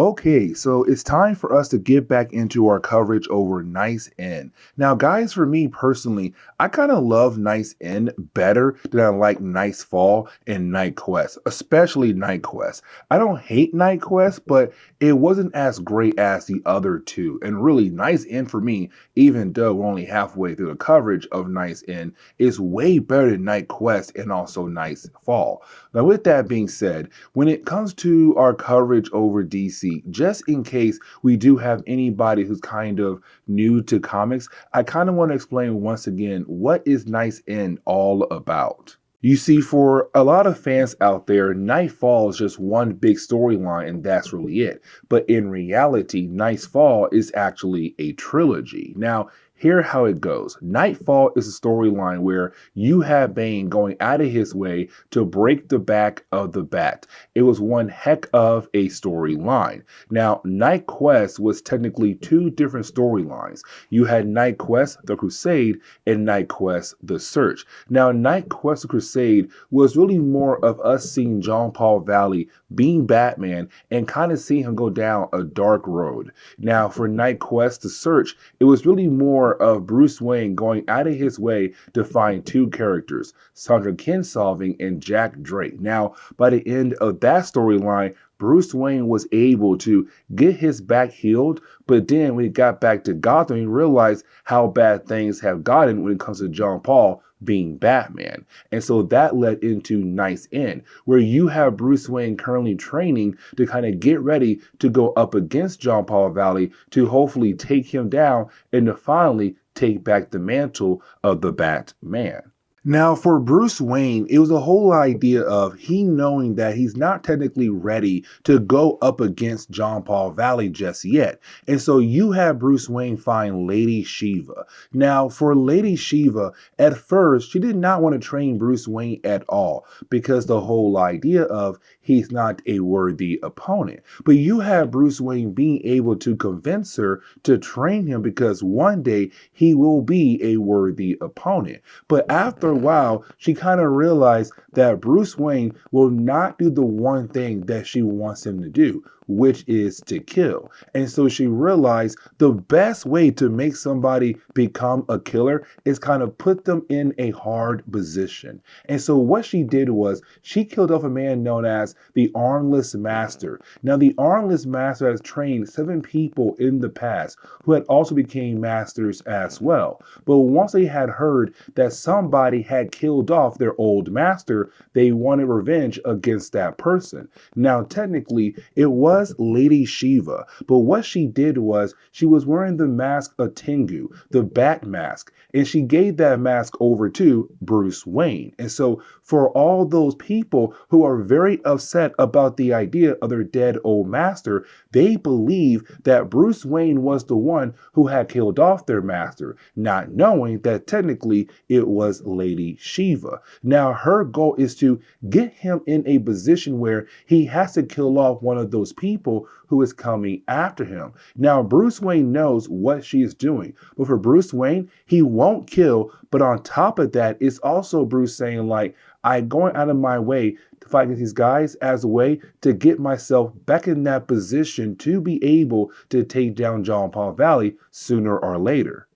Okay, so it's time for us to get back into our coverage over Knightsend. Now, guys, for me personally, I kind of love Knightsend better than I like Nightfall and Night Quest, especially Night Quest. I don't hate Night Quest, but it wasn't as great as the other two. And really, Knightsend for me, even though we're only halfway through the coverage of Knightsend, is way better than Night Quest and also Nightfall. Now, with that being said, when it comes to our coverage over DC, just in case we do have anybody who's kind of new to comics, I kind of want to explain once again what is Knightsend all about. You see, for a lot of fans out there, Nightfall is just one big storyline and that's really it. But in reality, Nightfall is actually a trilogy. Now, hear how it goes. Nightfall is a storyline where you have Bane going out of his way to break the back of the Bat. It was one heck of a storyline. Now, Night Quest was technically two different storylines. You had Night Quest, The Crusade, and Night Quest, The Search. Now, Night Quest, The Crusade was really more of us seeing John Paul Valley being Batman and kind of seeing him go down a dark road. Now, for Night Quest, The Search, it was really more of Bruce Wayne going out of his way to find two characters, Sandra Kinsolving and Jack Drake. Now, by the end of that storyline, Bruce Wayne was able to get his back healed, but then when he got back to Gotham, he realized how bad things have gotten when it comes to John Paul being Batman. And so that led into Knightsend, where you have Bruce Wayne currently training to kind of get ready to go up against John Paul Valley to hopefully take him down and to finally take back the mantle of the Batman. Now, for Bruce Wayne, it was a whole idea of he knowing that he's not technically ready to go up against John Paul Valley just yet. And so you have Bruce Wayne find Lady Shiva. Now, for Lady Shiva, at first, she did not want to train Bruce Wayne at all because the whole idea of he's not a worthy opponent. But you have Bruce Wayne being able to convince her to train him because one day he will be a worthy opponent. But after a while, she kind of realized that Bruce Wayne will not do the one thing that she wants him to do, which is to kill. And so she realized the best way to make somebody become a killer is kind of put them in a hard position. And so what she did was she killed off a man known as the Armless Master. Now, the Armless Master has trained 7 people in the past who had also became masters as well. But once they had heard that somebody had killed off their old master, they wanted revenge against that person. Now, technically, it was Lady Shiva, but what she did was she was wearing the mask of Tengu, the Bat mask, and she gave that mask over to Bruce Wayne. And so for all those people who are very upset about the idea of their dead old master, they believe that Bruce Wayne was the one who had killed off their master, not knowing that technically it was Lady Shiva. Now, her goal is to get him in a position where he has to kill off one of those people who is coming after him. Now, Bruce Wayne knows what she is doing, but for Bruce Wayne, he won't kill. But on top of that, it's also Bruce saying, like, I'm going out of my way to fight against these guys as a way to get myself back in that position to be able to take down John Paul Valley sooner or later.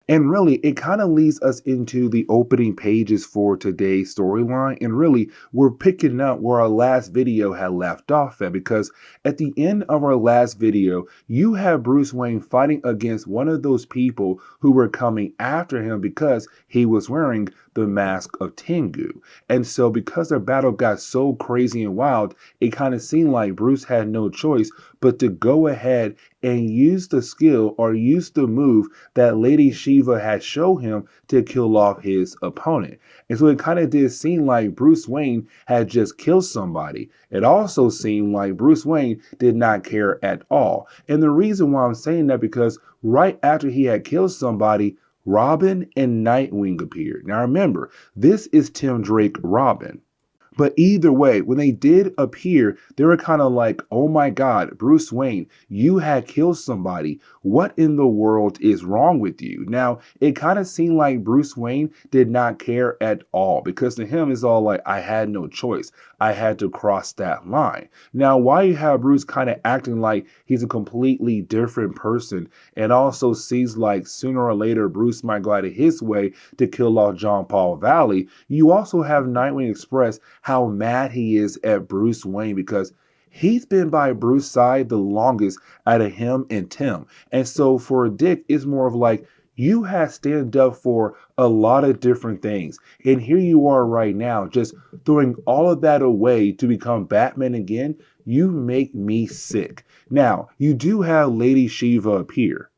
And really, it kind of leads us into the opening pages for today's storyline. And really, we're picking up where our last video had left off at, because at the end of our last video, you have Bruce Wayne fighting against one of those people who were coming after him because he was wearing the mask of Tengu. And so because their battle got so crazy and wild, it kind of seemed like Bruce had no choice but to go ahead and use the skill or use the move that Lady Shiva had shown him to kill off his opponent. And so it kind of did seem like Bruce Wayne had just killed somebody. It also seemed like Bruce Wayne did not care at all. And the reason why I'm saying that, because right after he had killed somebody, Robin and Nightwing appeared. Now remember, this is Tim Drake Robin. But either way, when they did appear, they were kind of like, oh my God, Bruce Wayne, you had killed somebody. What in the world is wrong with you? Now, it kind of seemed like Bruce Wayne did not care at all because to him, it's all like, I had no choice. I had to cross that line. Now, why you have Bruce kind of acting like he's a completely different person and also sees like sooner or later Bruce might go out of his way to kill off John Paul Valley, you also have Nightwing express how mad he is at Bruce Wayne because he's been by Bruce's side the longest out of him and Tim. And so for Dick, it's more of like, you have stand up for a lot of different things. And here you are right now, just throwing all of that away to become Batman again. You make me sick. Now, you do have Lady Shiva appear.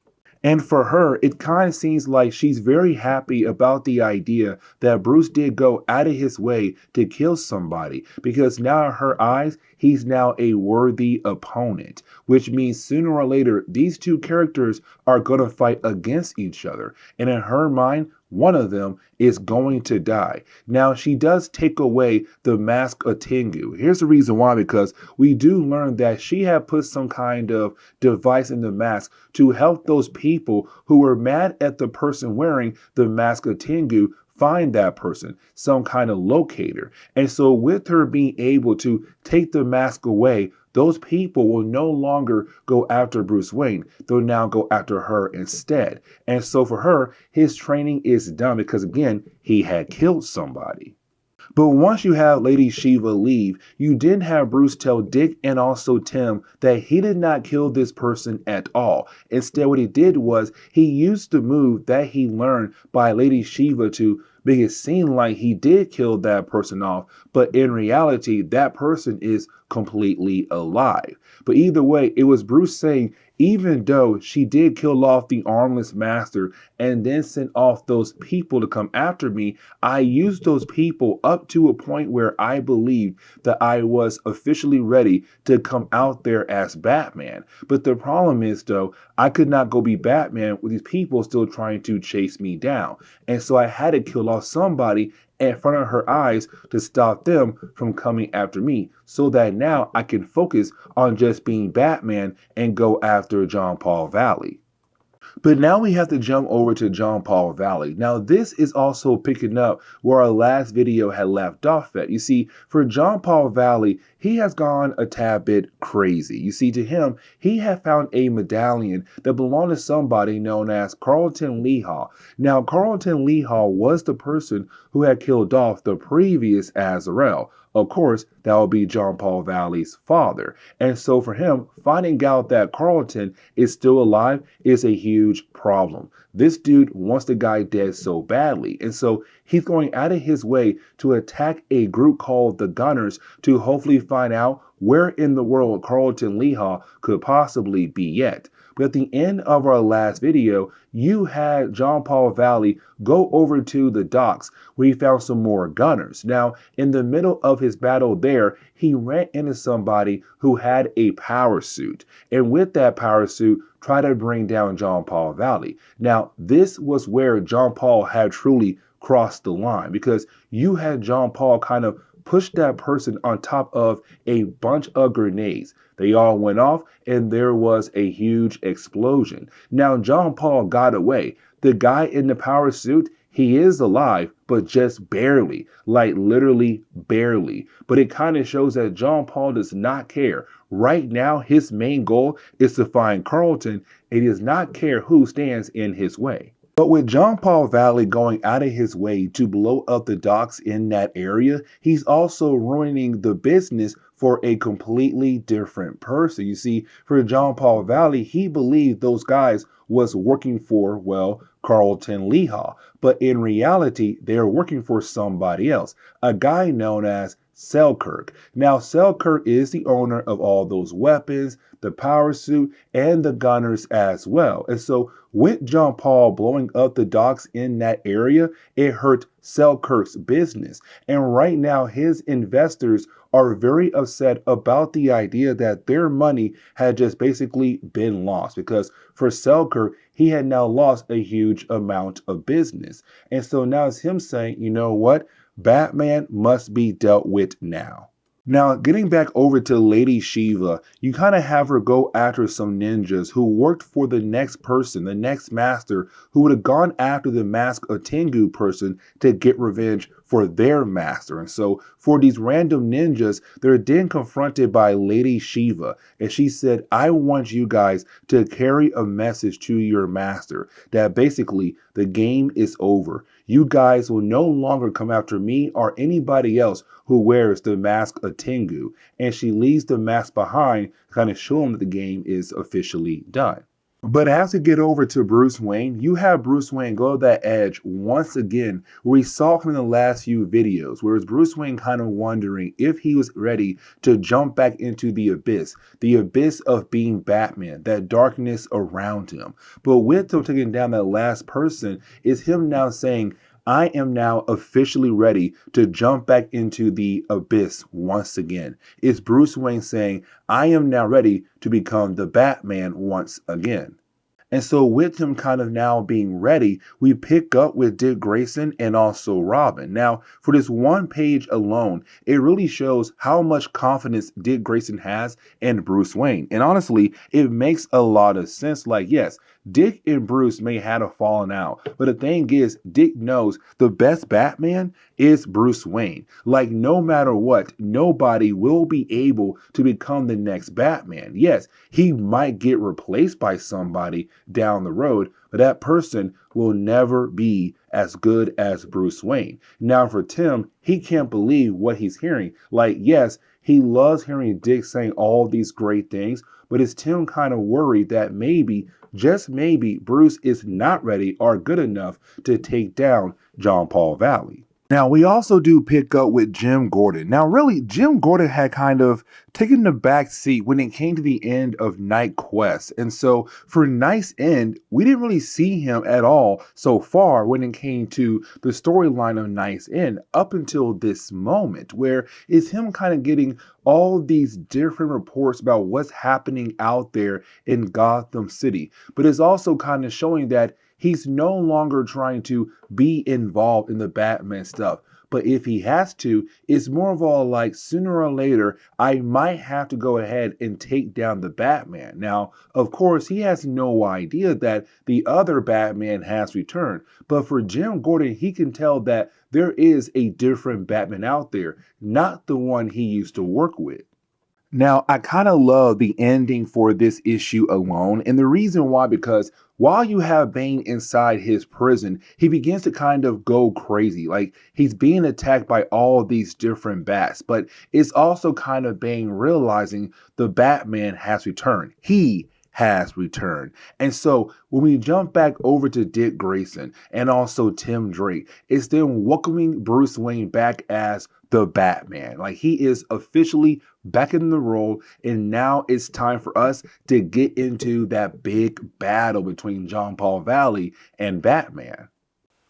And for her, it kind of seems like she's very happy about the idea that Bruce did go out of his way to kill somebody because now in her eyes, he's now a worthy opponent, which means sooner or later, these two characters are going to fight against each other. And in her mind, one of them is going to die. Now, she does take away the mask of Tengu. Here's the reason why, because we do learn that she had put some kind of device in the mask to help those people who were mad at the person wearing the mask of Tengu find that person, some kind of locator. And so with her being able to take the mask away, those people will no longer go after Bruce Wayne. They'll now go after her instead. And so for her, his training is done because, again, he had killed somebody. But once you have Lady Shiva leave, you didn't have Bruce tell Dick and also Tim that he did not kill this person at all. Instead, what he did was he used the move that he learned by Lady Shiva to make it seem like he did kill that person off, but in reality, that person is completely alive. But either way, it was Bruce saying, even though she did kill off the armless master and then sent off those people to come after me, I used those people up to a point where I believed that I was officially ready to come out there as Batman. But the problem is, though, I could not go be Batman with these people still trying to chase me down. And so I had to kill off somebody in front of her eyes to stop them from coming after me so that now I can focus on just being Batman and go after John Paul Valley. But now we have to jump over to John Paul Valley. Now this is also picking up where our last video had left off at. You see, for John Paul Valley, he has gone a tad bit crazy. You see, to him, he had found a medallion that belonged to somebody known as Carlton Lee Hall. Now, Carlton Lee Hall was the person who had killed off the previous Azrael. Of course, that would be John Paul Valley's father. And so for him, finding out that Carlton is still alive is a huge problem. This dude wants the guy dead so badly. And so he's going out of his way to attack a group called the Gunners to hopefully find out where in the world Carlton Lee Hall could possibly be yet. But at the end of our last video, you had John Paul Valley go over to the docks where he found some more gunners. Now, in the middle of his battle there, he ran into somebody who had a power suit. And with that power suit, tried to bring down John Paul Valley. Now, this was where John Paul had truly crossed the line because you had John Paul kind of push that person on top of a bunch of grenades. They all went off and there was a huge explosion. Now, John Paul got away. The guy in the power suit, he is alive, but just barely, like literally barely. But it kind of shows that John Paul does not care. Right now, his main goal is to find Carlton and he does not care who stands in his way. But with John Paul Valley going out of his way to blow up the docks in that area, he's also ruining the business for a completely different person. You see, for John Paul Valley, he believed those guys was working for, well, Carlton Lee Hall. But in reality, they're working for somebody else, a guy known as Selkirk. Now, Selkirk is the owner of all those weapons, the power suit, and the gunners as well. And so with John Paul blowing up the docks in that area, it hurt Selkirk's business. And right now, his investors are very upset about the idea that their money had just basically been lost because for Selkirk, he had now lost a huge amount of business. And so now it's him saying, you know what? Batman must be dealt with now. Now, getting back over to Lady Shiva, you kind of have her go after some ninjas who worked for the next person, the next master, who would have gone after the Mask of Tengu person to get revenge for their master. And so, for these random ninjas, they're then confronted by Lady Shiva, and she said, I want you guys to carry a message to your master that basically the game is over. You guys will no longer come after me or anybody else who wears the Mask of Tengu. And she leaves the mask behind, kind of showing that the game is officially done. But as we get over to Bruce Wayne, you have Bruce Wayne go to that edge once again, where we saw him in the last few videos, whereas Bruce Wayne kind of wondering if he was ready to jump back into the abyss of being Batman, that darkness around him. But with him taking down that last person, is him now saying, I am now officially ready to jump back into the abyss once again. It's Bruce Wayne saying, I am now ready to become the Batman once again. And so with him kind of now being ready, we pick up with Dick Grayson and also Robin. Now, for this one page alone, it really shows how much confidence Dick Grayson has in Bruce Wayne. And honestly, it makes a lot of sense. Like, yes, Dick and Bruce may have a falling out, but the thing is, Dick knows the best Batman is Bruce Wayne. Like, no matter what, nobody will be able to become the next Batman. Yes, he might get replaced by somebody down the road, but that person will never be as good as Bruce Wayne. Now, for Tim, he can't believe what he's hearing. Like, yes, he loves hearing Dick saying all these great things, but is Tim kind of worried that maybe, just maybe, Bruce is not ready or good enough to take down John Paul Valley? Now, we also do pick up with Jim Gordon. Now, really, Jim Gordon had kind of taken the back seat when it came to the end of Night Quest. And so for Knightsend, we didn't really see him at all so far when it came to the storyline of Knightsend up until this moment, where it's him kind of getting all these different reports about what's happening out there in Gotham City. But it's also kind of showing that he's no longer trying to be involved in the Batman stuff. But if he has to, it's more of all like sooner or later, I might have to go ahead and take down the Batman. Now, of course, he has no idea that the other Batman has returned. But for Jim Gordon, he can tell that there is a different Batman out there, not the one he used to work with. Now, I kind of love the ending for this issue alone. And the reason why, because while you have Bane inside his prison, he begins to kind of go crazy. Like, he's being attacked by all these different bats. But it's also kind of Bane realizing the Batman has returned. He has returned. And so when we jump back over to Dick Grayson and also Tim Drake, it's them welcoming Bruce Wayne back as the Batman. Like, he is officially back in the role, and now it's time for us to get into that big battle between John Paul Valley and Batman.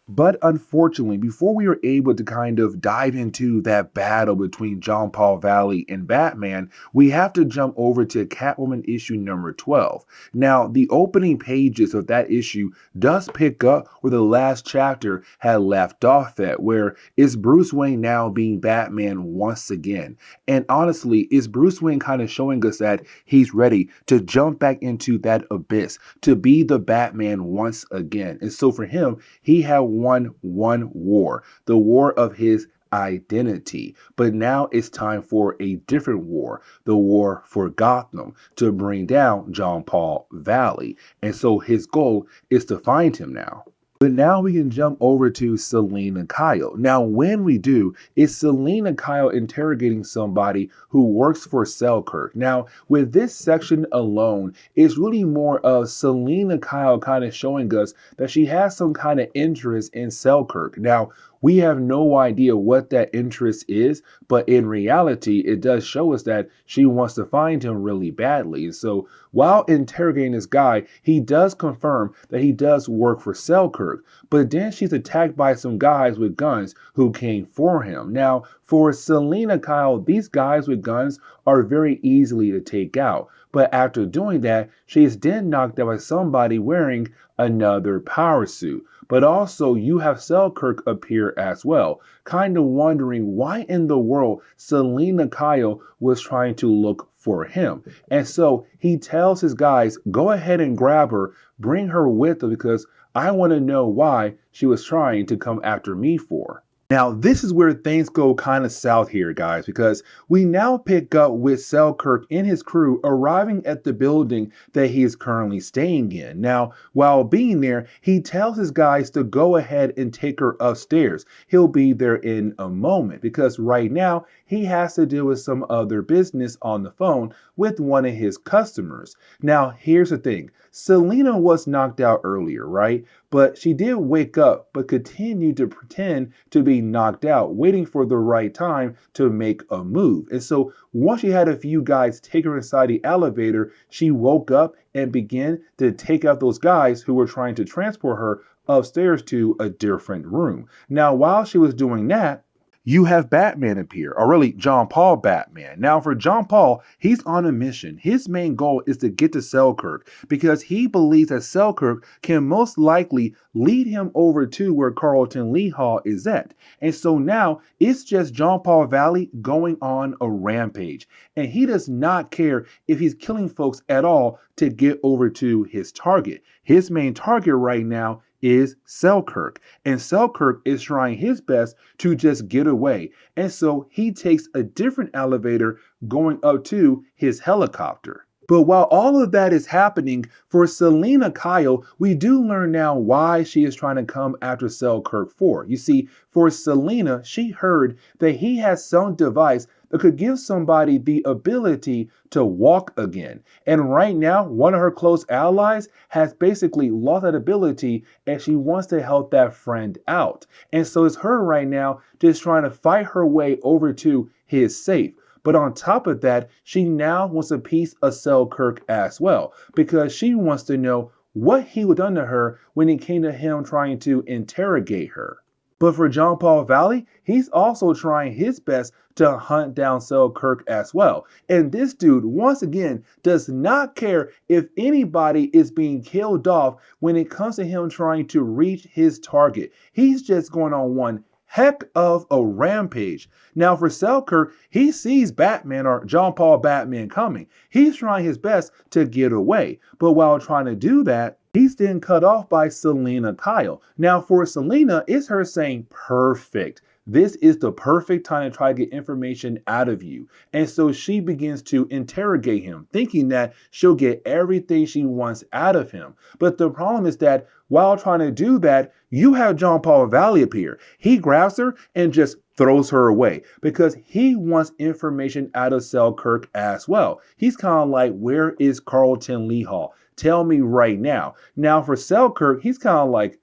But unfortunately, before we were able to kind of dive into that battle between John Paul Valley and Batman, we have to jump over to Catwoman issue number 12. Now, the opening pages of that issue does pick up where the last chapter had left off at, where is Bruce Wayne now being Batman once again. And honestly, is Bruce Wayne kind of showing us that he's ready to jump back into that abyss, to be the Batman once again. And so for him, he had won one war, the war of his identity. But now it's time for a different war, the war for Gotham, to bring down John Paul Valley. And so his goal is to find him now. But now we can jump over to Selina Kyle. Now, when we do, it's Selina Kyle interrogating somebody who works for Selkirk. Now, with this section alone, it's really more of Selina Kyle kind of showing us that she has some kind of interest in Selkirk. Now, we have no idea what that interest is, but in reality, it does show us that she wants to find him really badly. So while interrogating this guy, he does confirm that he does work for Selkirk, but then she's attacked by some guys with guns who came for him. Now, for Selina Kyle, these guys with guns are very easily to take out. But after doing that, she is then knocked out by somebody wearing another power suit. But also, you have Selkirk appear as well, kind of wondering why in the world Selena Kyle was trying to look for him. And so he tells his guys, go ahead and grab her, bring her with us because I want to know why she was trying to come after me for. Now, this is where things go kind of south here, guys, because we now pick up with Selkirk and his crew arriving at the building that he is currently staying in. Now, while being there, he tells his guys to go ahead and take her upstairs. He'll be there in a moment because right now he has to deal with some other business on the phone with one of his customers. Now, here's the thing. Selena was knocked out earlier, right? But she did wake up, but continued to pretend to be knocked out, waiting for the right time to make a move. And so once she had a few guys take her inside the elevator, she woke up and began to take out those guys who were trying to transport her upstairs to a different room. Now, while she was doing that, you have Batman appear, or really John Paul Batman. Now, for John Paul, he's on a mission. His main goal is to get to Selkirk because he believes that Selkirk can most likely lead him over to where Carlton Lee Hall is at. And so now it's just John Paul Valley going on a rampage. And he does not care if he's killing folks at all to get over to his target. His main target right now is Selkirk. And Selkirk is trying his best to just get away. And so he takes a different elevator going up to his helicopter. But while all of that is happening, for Selena Kyle, we do learn now why she is trying to come after Selkirk for. You see, for Selena, she heard that he has some device that could give somebody the ability to walk again. And right now, one of her close allies has basically lost that ability and she wants to help that friend out. And so it's her right now just trying to fight her way over to his safe. But on top of that, she now wants a piece of Selkirk as well, because she wants to know what he would done to her when it came to him trying to interrogate her. But for John Paul Valley, he's also trying his best to hunt down Selkirk as well. And this dude, once again, does not care if anybody is being killed off when it comes to him trying to reach his target. He's just going on one heck of a rampage. Now for Selkirk, he sees Batman or John Paul Batman coming. He's trying his best to get away. But while trying to do that, he's then cut off by Selena Kyle. Now for Selena, it's her saying, perfect. This is the perfect time to try to get information out of you. And so she begins to interrogate him, thinking that she'll get everything she wants out of him. But the problem is that while trying to do that, you have John Paul Valley appear. He grabs her and just throws her away because he wants information out of Selkirk as well. He's kind of like, where is Carlton Lee Hall? Tell me right now. Now for Selkirk, he's kind of like,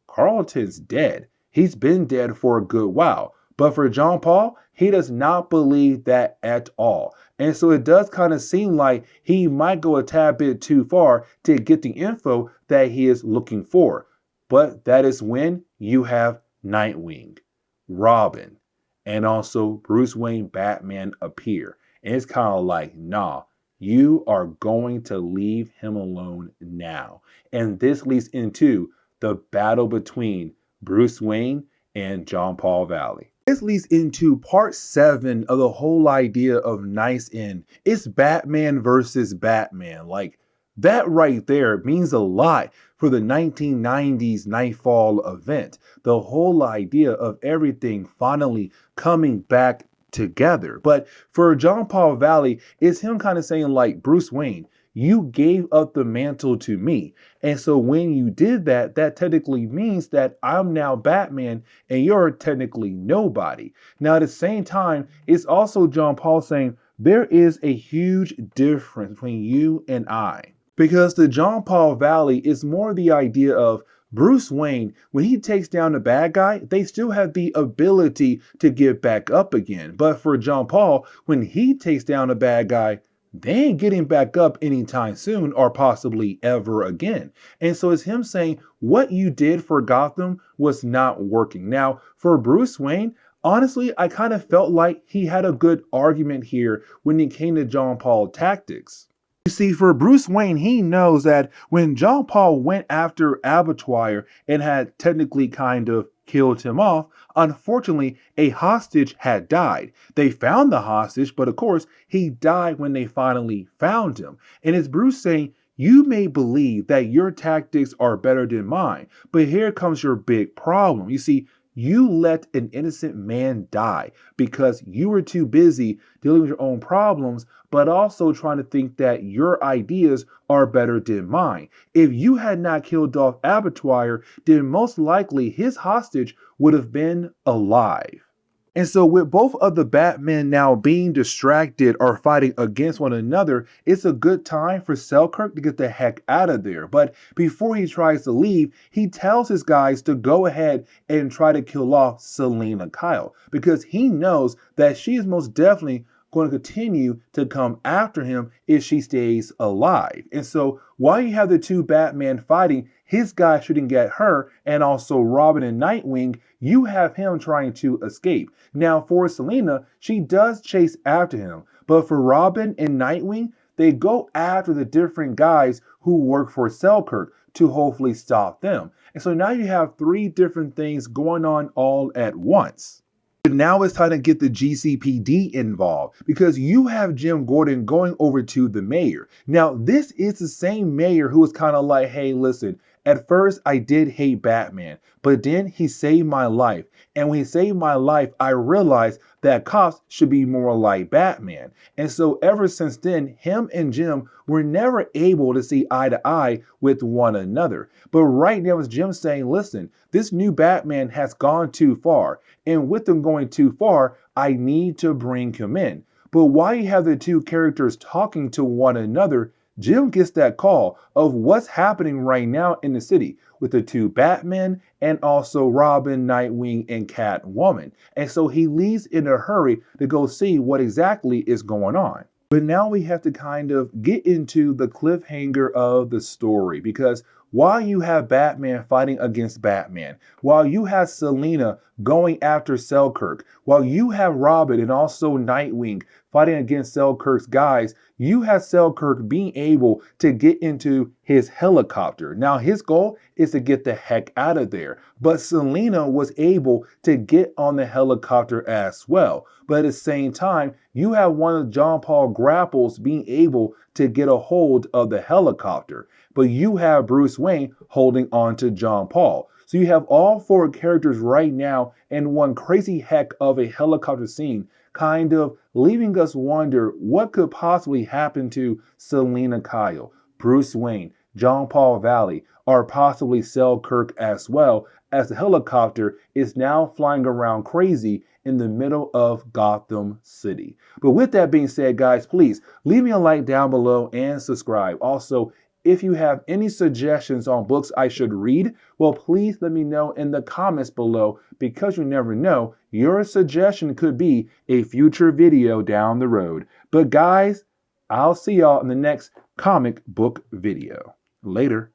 Carlton's dead. He's been dead for a good while. But for John Paul, he does not believe that at all. And so it does kind of seem like he might go a tad bit too far to get the info that he is looking for. But that is when you have Nightwing, Robin, and also Bruce Wayne Batman appear. And it's kind of like, nah, you are going to leave him alone now. And this leads into the battle between Bruce Wayne and John Paul Valley. This leads into part 7 of the whole idea of Knightsend. It's Batman versus Batman. Like, that right there means a lot for the 1990s Nightfall event. The whole idea of everything finally coming back together. But for John Paul Valley, it's him kind of saying like, Bruce Wayne, you gave up the mantle to me. And so when you did that, that technically means that I'm now Batman and you're technically nobody. Now, at the same time, it's also John Paul saying there is a huge difference between you and I. Because the John Paul Valley is more the idea of Bruce Wayne, when he takes down a bad guy, they still have the ability to get back up again. But for John Paul, when he takes down a bad guy, they ain't getting back up anytime soon or possibly ever again. And so it's him saying what you did for Gotham was not working. Now, for Bruce Wayne, honestly, I kind of felt like he had a good argument here when it came to John Paul tactics. You see, for Bruce Wayne, he knows that when John Paul went after Abattoir and had technically kind of killed him off, unfortunately, a hostage had died. They found the hostage, but of course, he died when they finally found him. And it's Bruce saying, you may believe that your tactics are better than mine, but here comes your big problem. You see, you let an innocent man die because you were too busy dealing with your own problems, but also trying to think that your ideas are better than mine. If you had not killed off Abattoir, then most likely his hostage would have been alive. And so, with both of the Batmen now being distracted or fighting against one another, it's a good time for Selkirk to get the heck out of there. But before he tries to leave, he tells his guys to go ahead and try to kill off Selina Kyle because he knows that she is most definitely going to continue to come after him if she stays alive. And so, while you have the two Batman fighting, his guy shooting at her and also Robin and Nightwing, you have him trying to escape. Now, for Selina, she does chase after him, but for Robin and Nightwing, they go after the different guys who work for Selkirk to hopefully stop them. And so now you have three different things going on all at once. But now it's time to get the GCPD involved because you have Jim Gordon going over to the mayor. Now, this is the same mayor who was kind of like, hey, listen, at first I did hate Batman, but then he saved my life. And when he saved my life, I realized that cops should be more like Batman. And so ever since then, him and Jim were never able to see eye to eye with one another. But right now it's Jim saying, listen, this new Batman has gone too far. And with them going too far, I need to bring him in. But while you have the two characters talking to one another, Jim gets that call of what's happening right now in the city with the two Batmen and also Robin, Nightwing, and Catwoman. And so he leaves in a hurry to go see what exactly is going on. But now we have to kind of get into the cliffhanger of the story because while you have Batman fighting against Batman, while you have Selina going after Selkirk, while you have Robin and also Nightwing fighting against Selkirk's guys, you have Selkirk being able to get into his helicopter. Now, his goal is to get the heck out of there, but Selina was able to get on the helicopter as well. But at the same time, you have one of John Paul grapples being able to get a hold of the helicopter, but you have Bruce Wayne holding on to John Paul. So you have all four characters right now in one crazy heck of a helicopter scene, kind of leaving us wonder what could possibly happen to Selina Kyle, Bruce Wayne, John Paul Valley, or possibly Selkirk as well, as the helicopter is now flying around crazy in the middle of Gotham City. But with that being said, guys, please leave me a like down below and subscribe. Also, if you have any suggestions on books I should read, well, please let me know in the comments below because you never know, your suggestion could be a future video down the road. But guys, I'll see y'all in the next comic book video. Later.